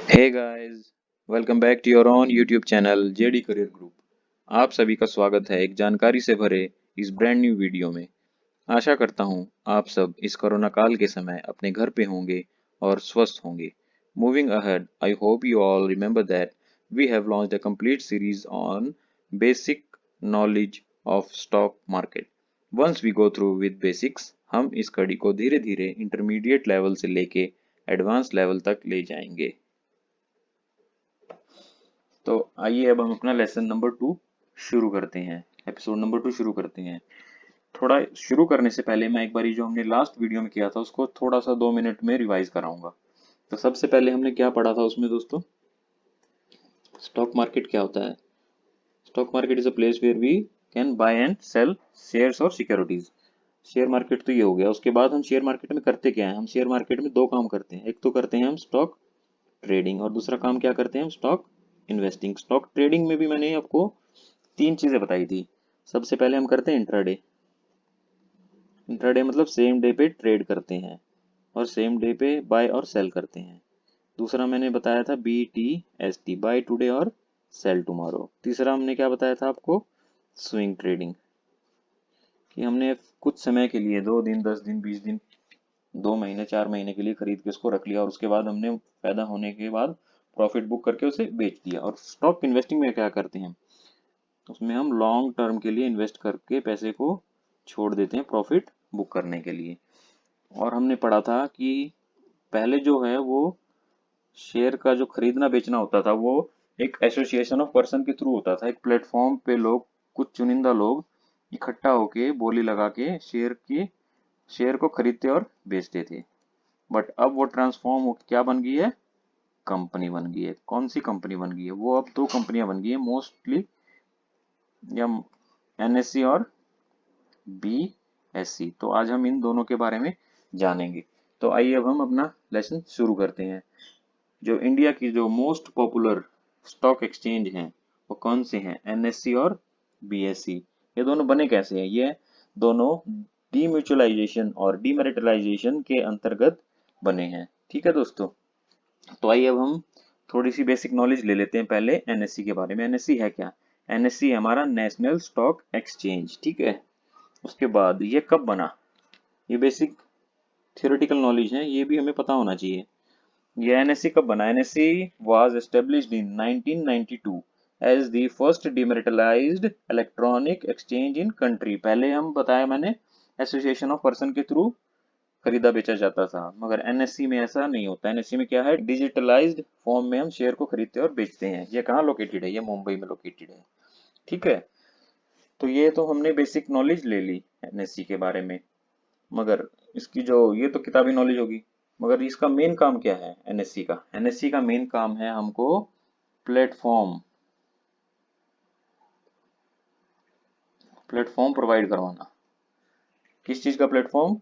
Hey guys, welcome back to your own YouTube channel JD career group. आप सभी का स्वागत है एक जानकारी से भरे इस ब्रांड न्यू वीडियो में। आशा करता हूँ आप सब इस कोरोना काल के समय अपने घर पे होंगे और स्वस्थ होंगे। Moving ahead, I hope you all remember that we have launched a complete series on basic knowledge of stock market. Once we go through with basics, हम इस कड़ी को धीरे धीरे इंटरमीडिएट लेवल से लेके एडवांस लेवल तक ले जाएंगे। तो आइए अब हम अपना लेसन नंबर 2 शुरू करते हैं। एपिसोड नंबर 2 शुरू करते हैं। थोड़ा शुरू करने से पहले मैं एक बार जो हमने लास्ट वीडियो में किया था उसको थोड़ा सा 2 मिनट में रिवाइज कराऊंगा। तो सबसे पहले हमने क्या पढ़ा था उसमें दोस्तों? स्टॉक मार्केट क्या होता है? Stock market is a place where we can buy and sell shares और सिक्योरिटीज। शेयर मार्केट तो ये हो गया। उसके बाद हम शेयर मार्केट में करते क्या है? हम शेयर मार्केट में दो काम करते हैं। एक तो करते हैं हम स्टॉक ट्रेडिंग और दूसरा काम क्या करते हैं हम? Stock investing. स्टॉक ट्रेडिंग में भी मैंने आपको तीन चीजें बताई थी। सबसे पहले हम करते हैं इंट्राडे। इंट्राडे मतलब सेम डे पे ट्रेड करते हैं और सेम डे पे बाय और सेल करते हैं। दूसरा मैंने बताया था BTST, बाय टुडे और सेल टुमारो। तीसरा हमने क्या बताया था आपको? स्विंग ट्रेडिंग, कि हमने कुछ समय के लिए 2 दिन 10 दिन 20 दिन 2 महीने 4 महीने के लिए खरीद के उसको रख लिया और उसके बाद हमने फायदा होने के बाद प्रॉफिट बुक करके उसे बेच दिया। और स्टॉक इन्वेस्टिंग में क्या करते हैं? उसमें हम लॉन्ग टर्म के लिए इन्वेस्ट करके पैसे को छोड़ देते हैं प्रॉफिट बुक करने के लिए। और हमने पढ़ा था कि पहले जो है वो शेयर का जो खरीदना बेचना होता था वो एक एसोसिएशन ऑफ पर्सन के थ्रू होता था। एक प्लेटफॉर्म पे लोग, कुछ चुनिंदा लोग इकट्ठा होके बोली लगा के शेयर को खरीदते और बेचते थे। बट अब वो ट्रांसफॉर्म होकर क्या बन गई है? कंपनी बन गई है। कौन सी कंपनी बन गई है? वो अब दो कंपनियां बन गई है मोस्टली, या NSE और BSE। तो आज हम इन दोनों के बारे में जानेंगे। तो आइए अब हम अपना लेसन शुरू करते हैं। जो इंडिया की जो मोस्ट पॉपुलर स्टॉक एक्सचेंज हैं वो कौन से हैं? NSE और BSE। ये दोनों बने कैसे हैं? ये दोनों डीम्यूचुअलाइजेशन और डीमैरिटलाइजेशन के अंतर्गत बने हैं। ठीक है दोस्तों। तो आइए अब हम थोड़ी सी बेसिक नॉलेज ले लेते हैं पहले NSE के बारे में। NSE है क्या? NSE है हमारा नेशनल स्टॉक एक्सचेंज। ठीक है। उसके बाद ये कब बना? ये बेसिक थियोरेटिकल नॉलेज है, ये भी हमें पता होना चाहिए। ये NSE कब बना? NSE was established in 1992 as the first demutualized electronic exchange in country। पहले हम बताया मैंने एसोसिएशन ऑफ पर्सन के थ्रू खरीदा बेचा जाता था, मगर NSE में ऐसा नहीं होता। NSE में क्या है? डिजिटलाइज्ड फॉर्म में हम शेयर को खरीदते और बेचते हैं। ये कहाँ लोकेटेड है? ये मुंबई में लोकेटेड है। ठीक है। तो ये तो हमने बेसिक नॉलेज ले ली NSE के बारे में। मगर इसकी जो, ये तो किताबी नॉलेज होगी, मगर इसका मेन काम क्या है NSE का? NSE का मेन काम है हमको प्लेटफॉर्म प्लेटफॉर्म प्रोवाइड करवाना। किस चीज का प्लेटफॉर्म?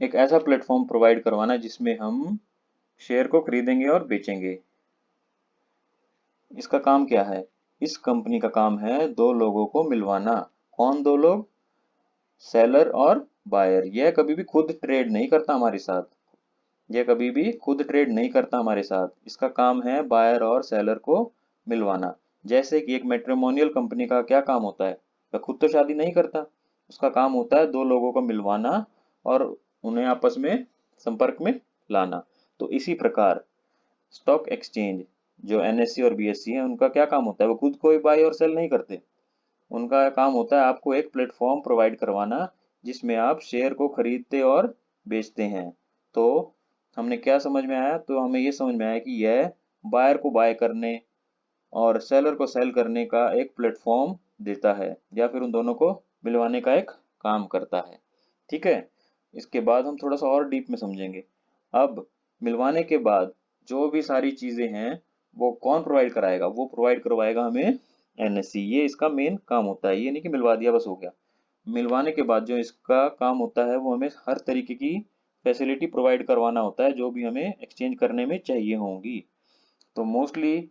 एक ऐसा प्लेटफॉर्म प्रोवाइड करवाना जिसमें हम शेयर को खरीदेंगे और बेचेंगे। इसका काम क्या है? इस कंपनी का काम है दो लोगों को मिलवाना। कौन दो लोग? सेलर और बायर। यह कभी भी खुद ट्रेड नहीं करता हमारे साथ। यह कभी भी खुद ट्रेड नहीं करता हमारे साथ। इसका काम है बायर और सेलर को मिलवाना। जैसे कि एक मैट्रिमोनियल कंपनी का क्या काम होता है? वह खुद तो शादी नहीं करता। उसका काम होता है दो लोगों को मिलवाना और उन्हें आपस में संपर्क में लाना। तो इसी प्रकार स्टॉक एक्सचेंज जो NSE और BSE है उनका क्या काम होता है? वो खुद कोई बाय और सेल नहीं करते। उनका काम होता है आपको एक प्लेटफॉर्म प्रोवाइड करवाना जिसमें आप शेयर को खरीदते और बेचते हैं। तो हमने क्या समझ में आया? तो हमें ये समझ में आया कि यह बायर को बाय करने और सेलर को सेल करने का एक प्लेटफॉर्म देता है, या फिर उन दोनों को मिलवाने का एक काम करता है। ठीक है। इसके बाद हम थोड़ा सा और डीप में समझेंगे। अब मिलवाने के बाद जो भी सारी चीजें हैं वो कौन प्रोवाइड कराएगा? वो प्रोवाइड करवाएगा हमें NSE। ये इसका मेन काम होता है। ये नहीं कि मिलवा दिया बस हो गया। मिलवाने के बाद जो इसका काम होता है वो हमें हर तरीके की फैसिलिटी प्रोवाइड करवाना होता है जो भी हमें एक्सचेंज करने में चाहिए होंगी। तो मोस्टली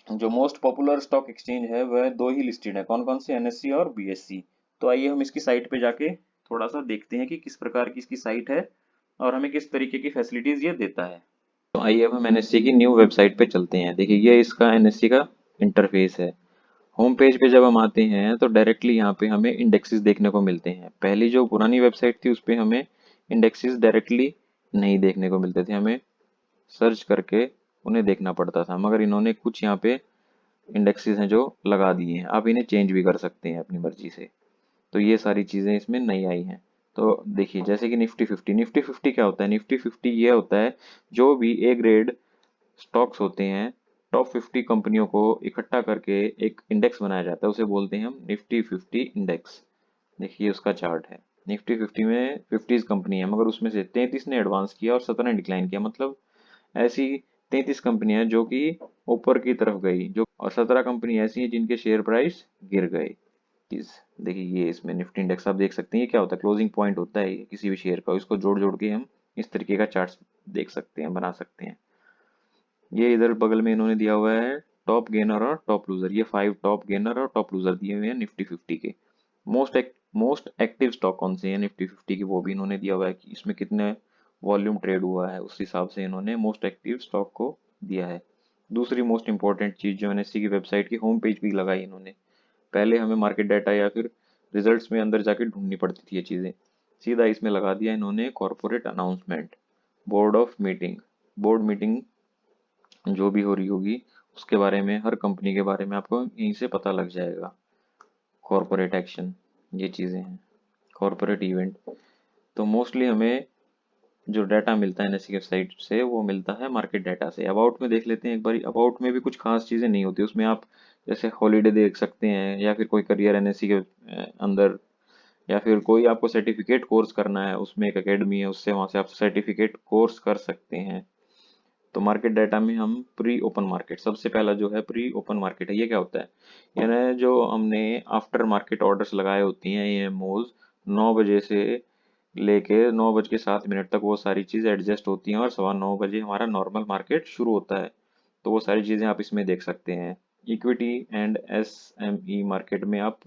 जो मोस्ट पॉपुलर स्टॉक एक्सचेंज है वह दो ही लिस्टेड है। कौन कौन से? NSE और BSE। तो आइए हम इसकी साइट पे जाके थोड़ा सा देखते हैं कि किस प्रकार की इसकी साइट है और हमें किस तरीके की फैसिलिटीज ये देता है। तो आइए अब हम एनएससी की न्यू वेबसाइट पे चलते हैं। देखिए ये इसका एनएससी का इंटरफेस है। होम पेज पे जब हम आते हैं तो डायरेक्टली यहाँ पे हमें इंडेक्सेस देखने को मिलते हैं। पहली जो पुरानी वेबसाइट थी उस पे हमें इंडेक्सेस डायरेक्टली नहीं देखने को मिलते थे, हमें सर्च करके उन्हें देखना पड़ता था। मगर इन्होंने कुछ यहाँ पे इंडेक्सेस हैं जो लगा दिए हैं, आप इन्हें चेंज भी कर सकते हैं अपनी मर्जी से। तो ये सारी चीज़ें इसमें नई आई हैं। तो देखिए जैसे कि निफ्टी 50 क्या होता है, निफ्टी 50 ये होता है जो भी ए ग्रेड स्टॉक्स होते हैं, टॉप 50 कंपनियों को इकट्ठा करके एक इंडेक्स बनाया जाता है, उसे बोलते हैं हम निफ्टी 50 इंडेक्स। देखिए उसका चार्ट है। निफ्टी 50 में 50 कंपनी है, मगर उसमें से 33 ने एडवांस किया और 17 ने डिक्लाइन किया। मतलब ऐसी 33 कंपनियां जो कि ऊपर की तरफ गई, जो और 17 कंपनी ऐसी हैं जिनके शेयर प्राइस गिर गए। चीज देखिए ये इसमें निफ्टी इंडेक्स आप देख सकते हैं, ये क्या होता है, क्लोजिंग पॉइंट होता है ये किसी भी शेयर का, इसको जोड़ जोड़ के हम इस तरीके का चार्ट देख सकते हैं, बना सकते हैं। ये इधर बगल में इन्होंने दिया हुआ है टॉप गेनर और टॉप लूजर, ये 5 टॉप गेनर और टॉप लूजर दिए हुए हैं निफ्टी 50 के। मोस्ट एक्टिव स्टॉक कौन से हैं निफ्टी 50 के, वो भी इन्होंने दिया हुआ है कि इसमें कितने वॉल्यूम ट्रेड हुआ है, उस हिसाब से इन्होंने मोस्ट एक्टिव स्टॉक को दिया है। दूसरी मोस्ट इंपॉर्टेंट चीज जो एनएससी की वेबसाइट की होम पेज भी लगाई इन्होंने। पहले हमें मार्केट डाटा या फिर रिजल्ट्स में अंदर जाके ढूंढनी पड़ती थी ये चीजें, सीधा इसमें लगा दिया इन्होंने corporate announcement, board of meeting, board meeting जो भी हो रही होगी उसके बारे में, हर कंपनी के बारे में आपको यहीं से पता लग जाएगा। कॉर्पोरेट एक्शन, ये चीज़ें हैं, कॉर्पोरेट इवेंट। तो मोस्टली हमें जो डाटा मिलता है एनएससी की साइट से वो मिलता है मार्केट डाटा से। अबाउट में देख लेते हैं एक बार। अबाउट में भी कुछ खास चीज़ें नहीं होती उसमें, आप जैसे हॉलीडे देख सकते हैं या फिर कोई करियर एनएससी के अंदर, या फिर कोई आपको सर्टिफिकेट कोर्स करना है, उसमें एक एकेडमी है, उससे वहाँ से आप सर्टिफिकेट कोर्स कर सकते हैं। तो मार्केट डाटा में हम प्री ओपन मार्केट, सबसे पहला जो है प्री ओपन मार्केट है। ये क्या होता है, यानी जो हमने आफ्टर मार्केट ऑर्डर्स लगाए होती हैं एएमओज, 9 बजे से लेके 9:07 तक वो सारी चीज़ एडजस्ट होती हैं और 9:15 बजे हमारा नॉर्मल मार्केट शुरू होता है। तो वो सारी चीज़ें आप इसमें देख सकते हैं। इक्विटी एंड एसएमई मार्केट में आप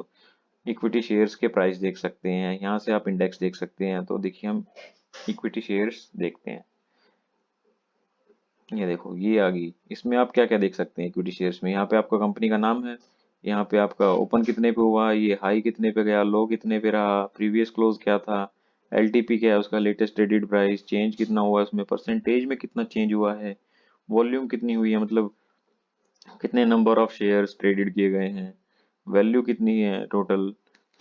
इक्विटी शेयर्स के प्राइस देख सकते हैं, यहाँ से आप इंडेक्स देख सकते हैं। तो देखिए हम इक्विटी शेयर्स देखते हैं, ये देखो ये आ गई। इसमें आप क्या क्या देख सकते हैं इक्विटी शेयर्स में, यहाँ पे आपका कंपनी का नाम है, यहाँ पे आपका ओपन कितने पे हुआ, ये हाई कितने पे गया, लो कितने पे रहा, प्रीवियस क्लोज क्या था, एलटीपी क्या है उसका, लेटेस्ट ट्रेडेड प्राइस, चेंज कितना हुआ है उसमें, परसेंटेज में कितना चेंज हुआ है, वॉल्यूम कितनी हुई है, मतलब कितने नंबर ऑफ शेयर्स ट्रेडेड किए गए हैं, वैल्यू कितनी है टोटल,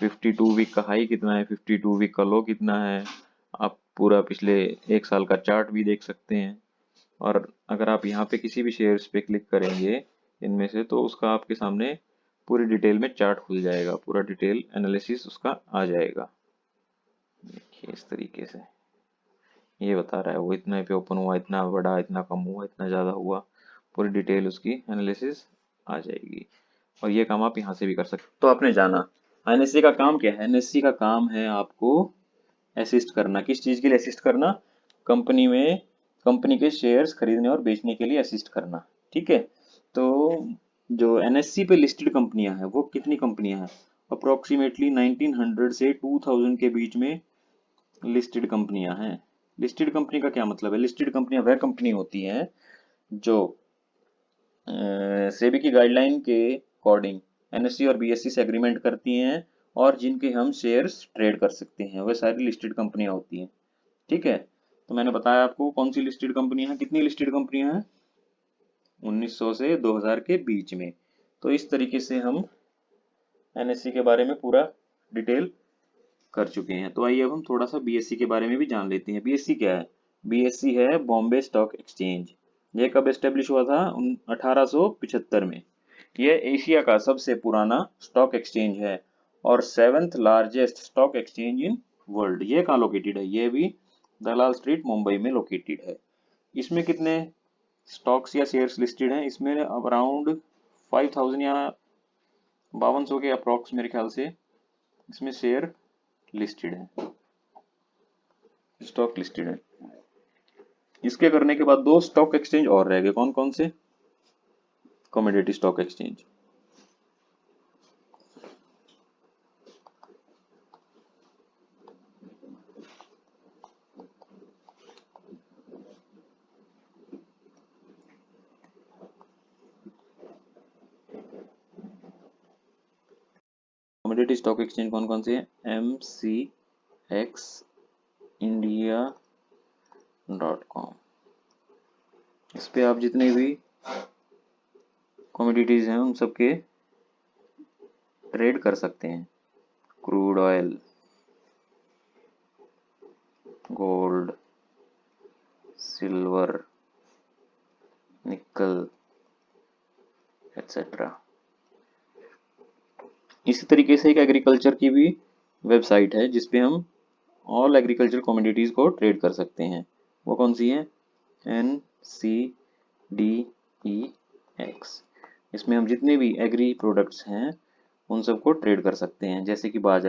52 वीक का हाई कितना है, 52 वीक का लो कितना है। आप पूरा पिछले एक साल का चार्ट भी देख सकते हैं। और अगर आप यहाँ पे किसी भी शेयर्स पे क्लिक करेंगे इनमें से, तो उसका आपके सामने पूरी डिटेल में चार्ट खुल जाएगा, पूरा डिटेल एनालिसिस उसका आ जाएगा। देखिए इस तरीके से ये बता रहा है वो इतना पे ओपन हुआ, इतना बड़ा, इतना कम हुआ, इतना ज़्यादा हुआ, पूरी डिटेल उसकी एनालिसिस आ जाएगी। और ये काम आप यहाँ से भी कर सकते। तो आपने जाना एनएससी का काम क्या है। एनएससी का काम है आपको असिस्ट करना। किस चीज़ के लिए असिस्ट करना, कंपनी में कंपनी के शेयर्स खरीदने और बेचने के लिए असिस्ट करना। ठीक है। तो जो एनएससी पे लिस्टेड कंपनियां हैं वो कितनी कंपनियां हैं, अप्रोक्सीमेटली 1900 से 2000 के बीच में लिस्टेड कंपनियां हैं। लिस्टेड कंपनी का क्या मतलब है, लिस्टेड कंपनियां वह कंपनी होती हैं जो सेबी की गाइडलाइन के अकॉर्डिंग एनएससी और बीएससी से एग्रीमेंट करती हैं और जिनके हम शेयर्स ट्रेड कर सकते हैं, वह सारी लिस्टेड कंपनियां होती हैं। ठीक है। तो मैंने बताया आपको कौन सी लिस्टेड कंपनियां हैं, कितनी लिस्टेड कंपनियां हैं, 1900 से 2000 के बीच में। तो इस तरीके से हम एनएससी के बारे में पूरा डिटेल कर चुके हैं। तो आइए अब हम थोड़ा सा बीएससी के बारे में भी जान लेते हैं। बीएससी क्या है, बीएससी है बॉम्बे स्टॉक एक्सचेंज। यह कब एस्टेब्लिश हुआ था, 1875 में। यह एशिया का सबसे पुराना स्टॉक एक्सचेंज है और seventh largest stock exchange in world. ये कहाँ लोकेटेड है, ये भी दलाल स्ट्रीट मुंबई में लोकेटेड है। इसमें कितने स्टॉक्स या शेयर्स लिस्टेड हैं, इसमें अराउंड 5000 या 5200 के अप्रॉक्स मेरे ख्याल से इसमें शेयर लिस्टेड है, स्टॉक लिस्टेड है। इसके करने के बाद दो स्टॉक एक्सचेंज और रह गए, कौन कौन से, commodity stock exchange. Commodity stock exchange कौन कौन से हैं? MCX India.com। इस पे आप जितने भी कमोडिटीज हैं उन सब के ट्रेड कर सकते हैं। क्रूड ऑयल, गोल्ड, सिल्वर, निकल एक्सेट्रा। इसी तरीके से एक एग्रीकल्चर की भी वेबसाइट है जिसपे हम ऑल एग्रीकल्चर कमोडिटीज को ट्रेड कर सकते हैं। वो कौन सी है? NCDEX। इसमें हम जितने भी एग्री प्रोडक्ट्स हैं उन सबको ट्रेड कर सकते हैं, जैसे कि बाजरा।